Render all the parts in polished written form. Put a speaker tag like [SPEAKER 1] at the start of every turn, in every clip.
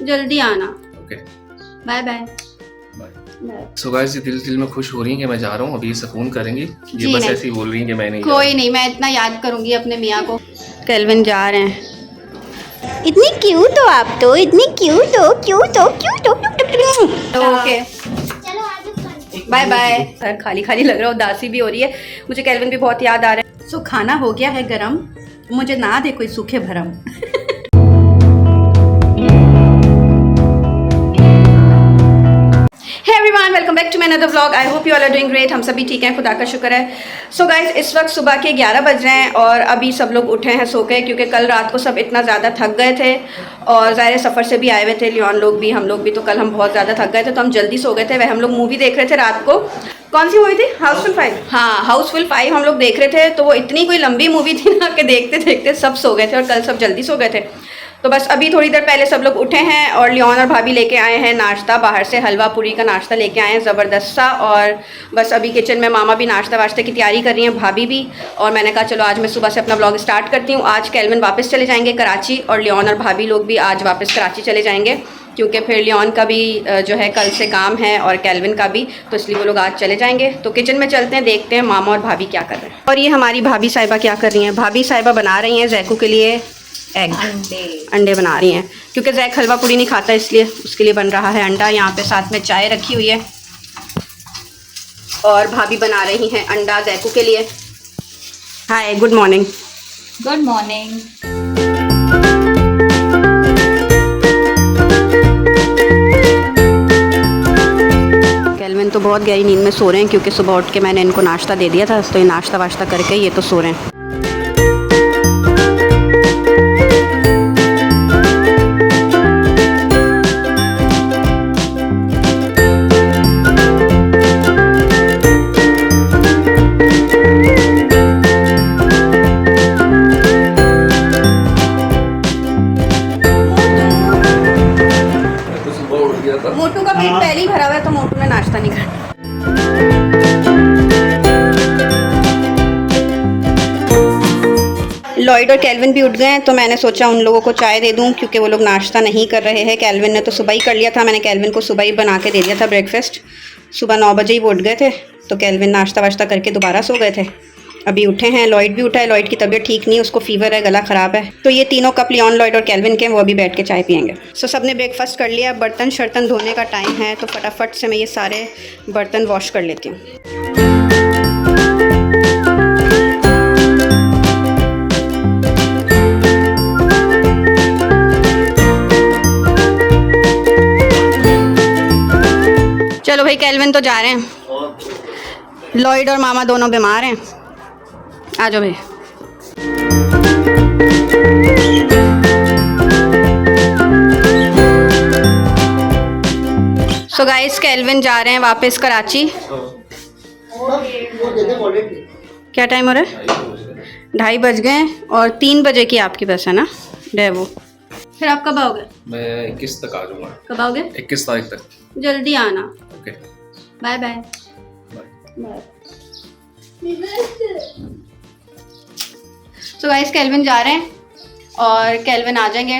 [SPEAKER 1] जल्दी आना।
[SPEAKER 2] Okay
[SPEAKER 1] bye bye.
[SPEAKER 2] Bye. So guys, ये दिल में खुश हो रही हैं कि मैं जा रहा हूँ, अभी सुकून करेंगी। ये
[SPEAKER 1] जी
[SPEAKER 2] बस
[SPEAKER 1] नहीं।
[SPEAKER 2] ऐसे ही बोल रही हैं कि मैं नहीं
[SPEAKER 1] कोई नहीं, मैं इतना याद करूंगी अपने मियाँ को। केल्विन जा रहे हैं। इतनी क्यूट हो आप तो, इतनी क्यूट हो, क्यूट हो, क्यूट हो, क्यूट हो। Okay bye bye. घर खाली खाली लग रहा है, उदासी भी हो रही है मुझे। केल्विन भी बहुत याद आ रहा है।
[SPEAKER 3] सो खाना हो गया है गरम, मुझे ना दे कोई सूखे भरम।
[SPEAKER 1] Hey everyone, welcome back to my another vlog. I hope you all are doing great. हम सभी ठीक हैं, खुदा का शुक्र है। So guys, इस वक्त सुबह के 11 बज रहे हैं और अभी सब लोग उठे हैं सो के, क्योंकि कल रात को सब इतना ज़्यादा थक गए थे और ज़ाहिर सफ़र से भी आए हुए थे, लियोन लोग भी, हम लोग भी। तो कल हम बहुत ज़्यादा थक गए थे तो हम जल्दी सो गए थे। वह हम लोग मूवी देख रहे थे रात को। कौन सी मूवी थी? हाउसफुल 5। हाँ, हाउसफुल 5 हम लोग देख रहे थे। तो वो इतनी कोई लंबी मूवी थी ना कि देखते देखते सब सो गए थे और कल सब जल्दी सो गए थे। तो बस अभी थोड़ी देर पहले सब लोग उठे हैं और लियोन और भाभी लेके आए हैं नाश्ता बाहर से, हलवा पूरी का नाश्ता लेके आए हैं ज़बरदस्त सा। और बस अभी किचन में मामा भी नाश्ता वाश्ते की तैयारी कर रही हैं, भाभी भी। और मैंने कहा चलो आज मैं सुबह से अपना ब्लॉग स्टार्ट करती हूँ। आज केल्विन वापस चले जाएंगे कराची और लियोन और भाभी लोग भी आज वापस कराची चले जाएंगे, क्योंकि फिर लियोन का भी जो है कल से काम है और केल्विन का भी, तो इसलिए वो लोग आज चले जाएंगे। तो किचन में चलते हैं, देखते हैं मामा और भाभी क्या कर रहे हैं। और ये हमारी भाभी साहिबा क्या कर रही हैं? भाभी साहिबा बना रही हैं जैकू के लिए एग, अंडे बना रही हैं, क्योंकि जैक हलवा पूरी नहीं खाता इसलिए उसके लिए बन रहा है अंडा। यहाँ पे साथ में चाय रखी हुई है और भाभी बना रही हैं अंडा जैकू के लिए। Hi, good morning.
[SPEAKER 4] Good morning.
[SPEAKER 1] Kelvin तो बहुत गहरी नींद में सो रहे हैं, क्योंकि सुबह उठ के मैंने इनको नाश्ता दे दिया था, तो ये नाश्ता वाश्ता करके ये तो सो रहे हैं। मोटू का पेट पहले ही भरा हुआ है तो मोटू ने नाश्ता नहीं करना। लॉयड और केल्विन भी उठ गए हैं, तो मैंने सोचा उन लोगों को चाय दे दूं, क्योंकि वो लोग नाश्ता नहीं कर रहे हैं। केल्विन ने तो सुबह ही कर लिया था, मैंने केल्विन को सुबह ही बना के दे दिया था ब्रेकफास्ट। सुबह 9 बजे ही वो उठ गए थे, तो केल्विन नाश्ता वाश्ता करके दोबारा सो गए थे। अभी उठे हैं, लॉयड भी उठा है। लॉयड की तबीयत ठीक नहीं है, उसको फीवर है, गला ख़राब है। तो ये तीनों कप लियोन, लॉयड और केल्विन के, वो अभी बैठ के चाय पियेंगे। सो सब ने ब्रेकफास्ट कर लिया। बर्तन शर्तन धोने का टाइम है, तो फटाफट से मैं ये सारे बर्तन वॉश कर लेती हूँ। चलो भाई, केल्विन तो जा रहे हैं, लॉयड और मामा दोनों बीमार हैं। आ जाओ भाई। सो गाइस, केल्विन जा रहे हैं वापस कराची। क्या टाइम हो रहा है? 2:30 बज गए और 3 बजे की आपकी बस है ना डेवो। फिर आप कब आओगे?
[SPEAKER 2] मैं 21 तक आ जाऊँगा।
[SPEAKER 1] कब आओगे?
[SPEAKER 2] 21 तारीख तक।
[SPEAKER 1] जल्दी आना।
[SPEAKER 2] Okay
[SPEAKER 1] bye bye.
[SPEAKER 2] Bye.
[SPEAKER 1] So guys, Kelvin जा रहे हैं और केल्विन आ जाएंगे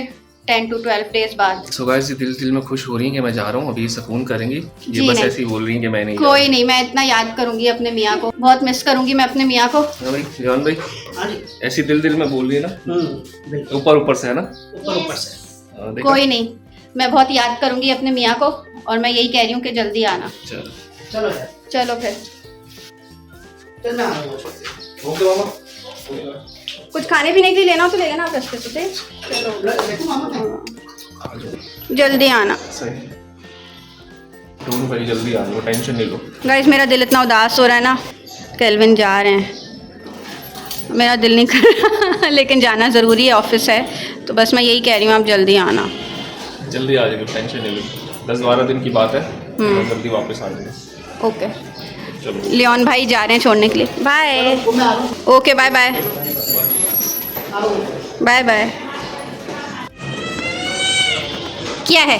[SPEAKER 1] 10 to 12 डेज बाद।
[SPEAKER 2] सो गाइस, ये दिल में खुश हो रही हैं कि मैं जा रहा हूँ, अभी सुकून करेंगी। ये
[SPEAKER 1] जी
[SPEAKER 2] बस
[SPEAKER 1] नहीं।
[SPEAKER 2] ऐसे ही बोल रही हैं कि मैं नहीं
[SPEAKER 1] कोई नहीं, मैं इतना याद करूंगी अपने मियाँ को, बहुत मिस करूंगी मैं अपने मियाँ को।
[SPEAKER 2] हाँ भाई, लियोन भाई ऐसी दिल में बोल रही है ना, ऊपर से है ना,
[SPEAKER 3] ऊपर से।
[SPEAKER 2] हाँ, देखा?
[SPEAKER 1] कोई नहीं, मैं बहुत याद करूंगी अपने मियाँ को और मैं यही कह रही हूँ कि जल्दी आना।
[SPEAKER 3] चलो यार,
[SPEAKER 1] चलो फिर।
[SPEAKER 3] चलना।
[SPEAKER 2] ओके मामा।
[SPEAKER 1] कुछ खाने पीने के लिए लेना हो तो ले लेना आप रास्ते से।
[SPEAKER 3] देखो मामा,
[SPEAKER 2] आ जाओ।
[SPEAKER 1] जल्दी आना।
[SPEAKER 2] सही। दोनों भाई जल्दी आ जाओ, टेंशन नहीं लो।
[SPEAKER 1] गाइस, मेरा दिल इतना उदास हो रहा है ना, केल्विन जा रहे हैं, मेरा दिल नहीं कर रहा लेकिन जाना ज़रूरी है, ऑफिस है, तो बस मैं यही कह रही हूँ आप जल्दी आना।
[SPEAKER 2] जल्दी आ जाएगी, टेंशन नहीं लो। 10-12 दिन की बात है, जल्दी वापस आ जाएंगे।
[SPEAKER 1] ओके।
[SPEAKER 2] चलो,
[SPEAKER 1] लियोन भाई जा रहे हैं छोड़ने के लिए। Bye. Okay, bye bye. Bye bye. क्या है?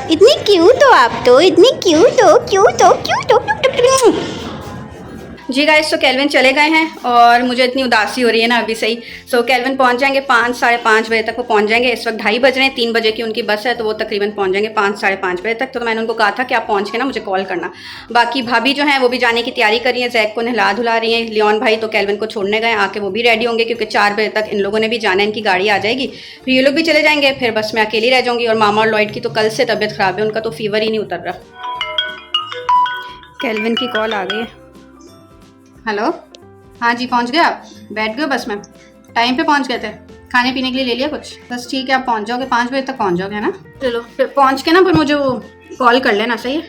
[SPEAKER 1] इतनी क्यूट हो आप तो इतनी क्यूट हो क्यूट हो क्यूट हो। जी गाइस, तो केल्विन चले गए हैं और मुझे इतनी उदासी हो रही है ना अभी से ही। सो केल्विन पहुंच जाएंगे 5 साढ़े 5 बजे तक वो पहुंच जाएंगे। इस वक्त 2:30 बज रहे हैं, 3 बजे की उनकी बस है, तो वो तकरीबन पहुंच जाएंगे 5 साढ़े 5 बजे तक। तो मैंने उनको कहा था कि आप पहुंच के ना मुझे कॉल करना। बाकी भाभी जो है वो भी जाने की तैयारी कर रही है, जैक को नहला धुला रही है। लियोन भाई तो केल्विन को छोड़ने गए, आके वो भी रेडी होंगे क्योंकि 4 बजे तक इन लोगों ने भी जाना है, इनकी गाड़ी आ जाएगी, फिर ये लोग भी चले जाएंगे, फिर बस मैं अकेली रह जाऊँगी। और मामा और लॉयड की तो कल से तबीयत ख़राब है, उनका तो फीवर ही नहीं उतर रहा। केल्विन की कॉल आ गई है। हेलो, हाँ जी पहुंच गए आप? बैठ गए बस में? टाइम पे पहुंच गए थे? खाने पीने के लिए ले लिया कुछ? बस ठीक है, आप पहुंच जाओगे 5 बजे तक पहुंच जाओगे, है ना? चलो फिर पहुंच के ना फिर मुझे वो कॉल कर लेना, सही है?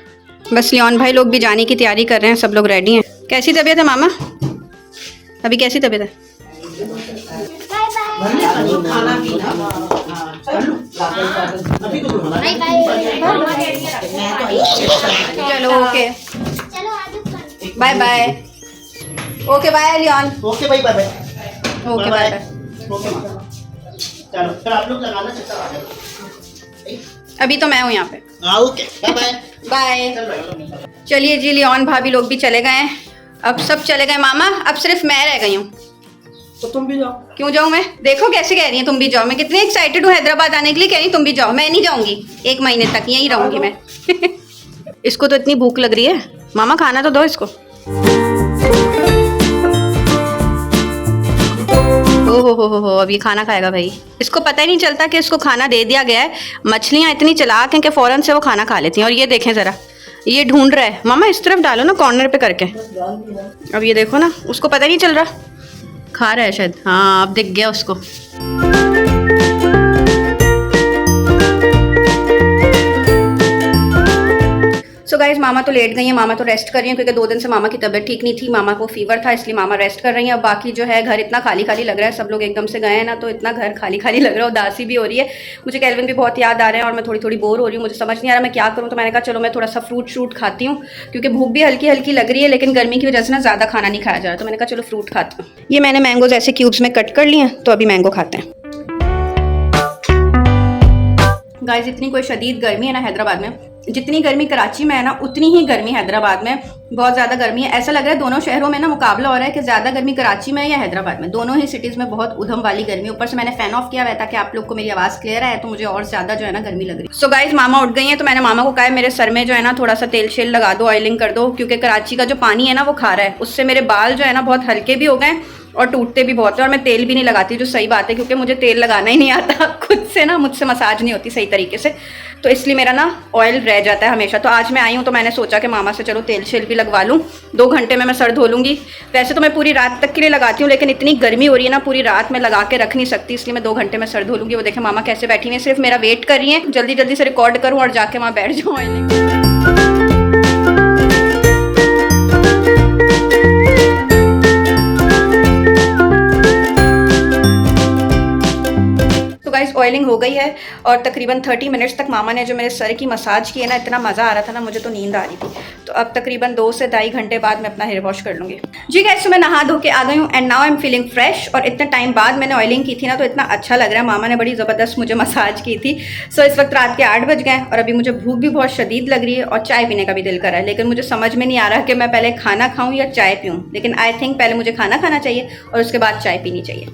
[SPEAKER 1] बस लियोन भाई लोग भी जाने की तैयारी कर रहे हैं, सब लोग रेडी हैं। कैसी तबीयत है मामा? अभी कैसी तबीयत है? चलो okay, bye bye. Okay bye Leon.
[SPEAKER 5] Okay भाई, bye bye.
[SPEAKER 1] Okay bye bye.
[SPEAKER 5] Okay चलो फिर आप लोग लगाना चक्कर आ जाओ।
[SPEAKER 1] अभी तो मैं हूँ यहाँ पे।
[SPEAKER 5] हाँ ओके, बाय बाय।
[SPEAKER 1] बाय। चलिए जी, लियोन भाभी लोग भी चले गए हैं, अब सब चले गए मामा, अब सिर्फ मैं रह गई हूँ।
[SPEAKER 5] तो तुम भी जाओ।
[SPEAKER 1] क्यों जाऊँ मैं? देखो कैसे कह रही हैं तुम भी जाओ। मैं कितनी एक्साइटेड हूँ हैदराबाद आने के लिए, कह रही तुम भी जाओ। मैं नहीं जाऊँगी, 1 महीने तक यहीं रहूँगी मैं। इसको तो इतनी भूख लग रही है, मामा खाना तो दो इसको। हो अब ये खाना खाएगा भाई। इसको पता ही नहीं चलता कि इसको खाना दे दिया गया है। मछलियाँ इतनी चालाक हैं कि फ़ौरन से वो खाना खा लेती हैं। और ये देखें ज़रा, ये ढूंढ रहा है। मामा इस तरफ डालो ना, कॉर्नर पे करके। अब ये देखो ना, उसको पता ही नहीं चल रहा, खा रहा है शायद। हाँ अब दिख गया उसको। सो गाइज, मामा तो लेट गई हैं, मामा तो रेस्ट कर रही हैं क्योंकि 2 दिन से मामा की तबीयत ठीक नहीं थी, मामा को फीवर था, इसलिए मामा रेस्ट कर रही हैं। अब बाकी जो है घर इतना खाली खाली लग रहा है, सब लोग एकदम से गए हैं ना, तो इतना घर खाली खाली लग रहा है, उदासी भी हो रही है। मुझे केल्विन भी बहुत याद आ रहे हैं और मैं थोड़ी थोड़ी बोर हो रही हूँ, मुझे समझ नहीं आ रहा मैं क्या करूँ। तो मैंने कहा चलो मैं थोड़ा सा फ्रूट खाती हूँ क्योंकि भूख भी हल्की हल्की लग रही है, लेकिन गर्मी की वजह से ना ज़्यादा खाना नहीं खाया जा रहा। तो मैंने कहा चलो फ्रूट खाती हूँ। ये मैंने मैंगोज ऐसे क्यूब्स में कट कर लिए हैं, तो अभी मैंगो खाते हैं। गाइस, इतनी कोई शदीद गर्मी है ना हैदराबाद में, जितनी गर्मी कराची में है ना उतनी ही गर्मी हैदराबाद में। बहुत ज़्यादा गर्मी है, ऐसा लग रहा है दोनों शहरों में ना मुकाबला हो रहा है कि ज़्यादा गर्मी कराची में या हैदराबाद में। दोनों ही सिटीज़ में बहुत उधम वाली गर्मी। ऊपर से मैंने फ़ैन ऑफ किया हुआ है ताकि आप लोग को मेरी आवाज़ क्लियर है, तो मुझे और ज़्यादा जो है ना गर्मी लग रही है। सो गाइस, मामा उठ गई हैं, तो मैंने मामा को कहा है मेरे सर में जो है ना थोड़ा सा तेल शेल लगा दो, ऑयलिंग कर दो, क्योंकि कराची का जो पानी है ना वो खा रहा है, उससे मेरे बाल जो है ना बहुत हल्के भी हो गए और टूटते भी बहुत है। और मैं तेल भी नहीं लगाती, जो सही बात है, क्योंकि मुझे तेल लगाना ही नहीं आता खुद से ना, मुझसे मसाज नहीं होती सही तरीके से, तो इसलिए मेरा ना ऑयल रह जाता है हमेशा। तो आज मैं आई हूँ तो मैंने सोचा कि मामा से चलो तेल शेल भी लगवा लूँ, 2 घंटे में मैं सर धो लूँगी। वैसे तो मैं पूरी रात तक के लिए लगाती हूँ, लेकिन इतनी गर्मी हो रही है ना, पूरी रात में लगा के रख नहीं सकती, इसलिए मैं 2 घंटे में सर धो लूँगी। वो देखें मामा कैसे बैठी हुई है, सिर्फ मेरा वेट कर रही है जल्दी जल्दी से रिकॉर्ड करूँ और जाके वहाँ बैठ जाऊँ ऑयलिंग। ऑयलिंग हो गई है और तकरीबन 30 मिनट्स तक मामा ने जो मेरे सर की मसाज की है ना, इतना मज़ा आ रहा था ना, मुझे तो नींद आ रही थी। तो अब तकरीबन 2 से 2.5 घंटे बाद मैं अपना हेयर वॉश कर लूँगी। जी गाइस, तो मैं नहा धो के आ गई हूँ and now I am feeling fresh. और इतने टाइम बाद मैंने ऑयलिंग की थी ना, तो इतना अच्छा लग रहा है। मामा ने बड़ी ज़बरदस्त मुझे मसाज की थी। सो इस वक्त रात के 8 बज गए और अभी मुझे भूख भी बहुत शदीद लग रही है और चाय पीने का भी दिल कर रहा है, लेकिन मुझे समझ में नहीं आ रहा कि मैं पहले खाना खाऊँ या चाय पीऊँ। लेकिन आई थिंक पहले मुझे खाना खाना चाहिए और उसके बाद चाय पीनी चाहिए।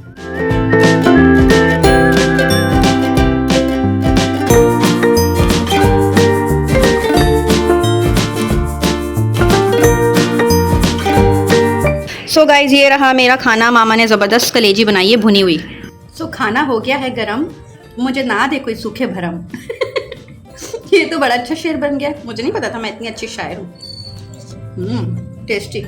[SPEAKER 1] सो गाइज, ये रहा मेरा खाना। मामा ने ज़बरदस्त कलेजी बनाई है भुनी हुई।
[SPEAKER 3] सो खाना हो गया है गरम, मुझे ना दे कोई सूखे भरम। ये तो बड़ा अच्छा शेर बन गया, मुझे नहीं पता था मैं इतनी अच्छी शायर हूँ। टेस्टी।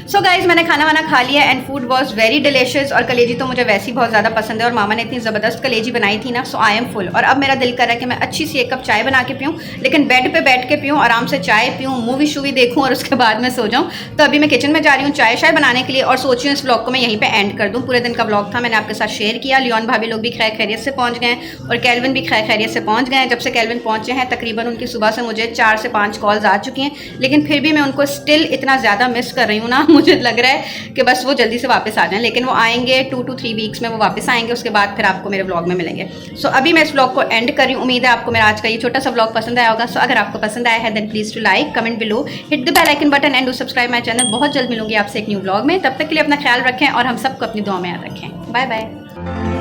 [SPEAKER 1] सो गाइज, मैंने खाना वाना खा लिया and food was very delicious. और कलेजी तो मुझे वैसे ही बहुत ज़्यादा पसंद है और मामा ने इतनी ज़बरदस्त कलेजी बनाई थी ना, सो आई एम फुल। और अब मेरा दिल कर रहा है कि मैं अच्छी सी 1 कप चाय बना के पीऊँ, लेकिन बेड पे बैठ के पीऊँ, आराम से चाय पीऊँ, मूवी शूवी देखूँ और उसके बाद मैं सो जाऊँ। तो अभी मैं किचन में जा रही हूँ चाय शाय बनाने के लिए और सोच रही हूँ इस व्लॉग को मैं यहीं पर एंड कर दूँ। पूरे दिन का व्लॉग था, मैंने आपके साथ शेयर किया। लियोन भाभी लोग भी खैर खैरियत से पहुँच गए और केल्विन भी खैर खैरियत से पहुँच गए। जब से केल्विन पहुँचे हैं तकरीबन उनकी सुबह से मुझे 4 से 5 कॉल्स आ चुकी हैं, लेकिन फिर भी मैं उनको स्टिल इतना ज़्यादा
[SPEAKER 3] ज़्यादा मिस कर रही हूँ ना, मुझे लग रहा है कि बस वो जल्दी से वापस आ जाएं, लेकिन वो आएंगे 2 to 3 वीक्स में वो वापस आएंगे, उसके बाद फिर आपको मेरे व्लॉग में मिलेंगे। सो अभी मैं इस व्लॉग को एंड कर रही हूँ। उम्मीद है आपको मेरा आज का ये छोटा सा व्लॉग पसंद आया होगा। सो अगर आपको पसंद आया है then please to like, comment below, hit the bell icon button and do subscribe my channel. बहुत जल्द मिलूंगी आपसे एक न्यू व्लॉग में, तब तक के लिए अपना ख्याल रखें और हम सबको अपनी दुआ में याद रखें। Bye bye.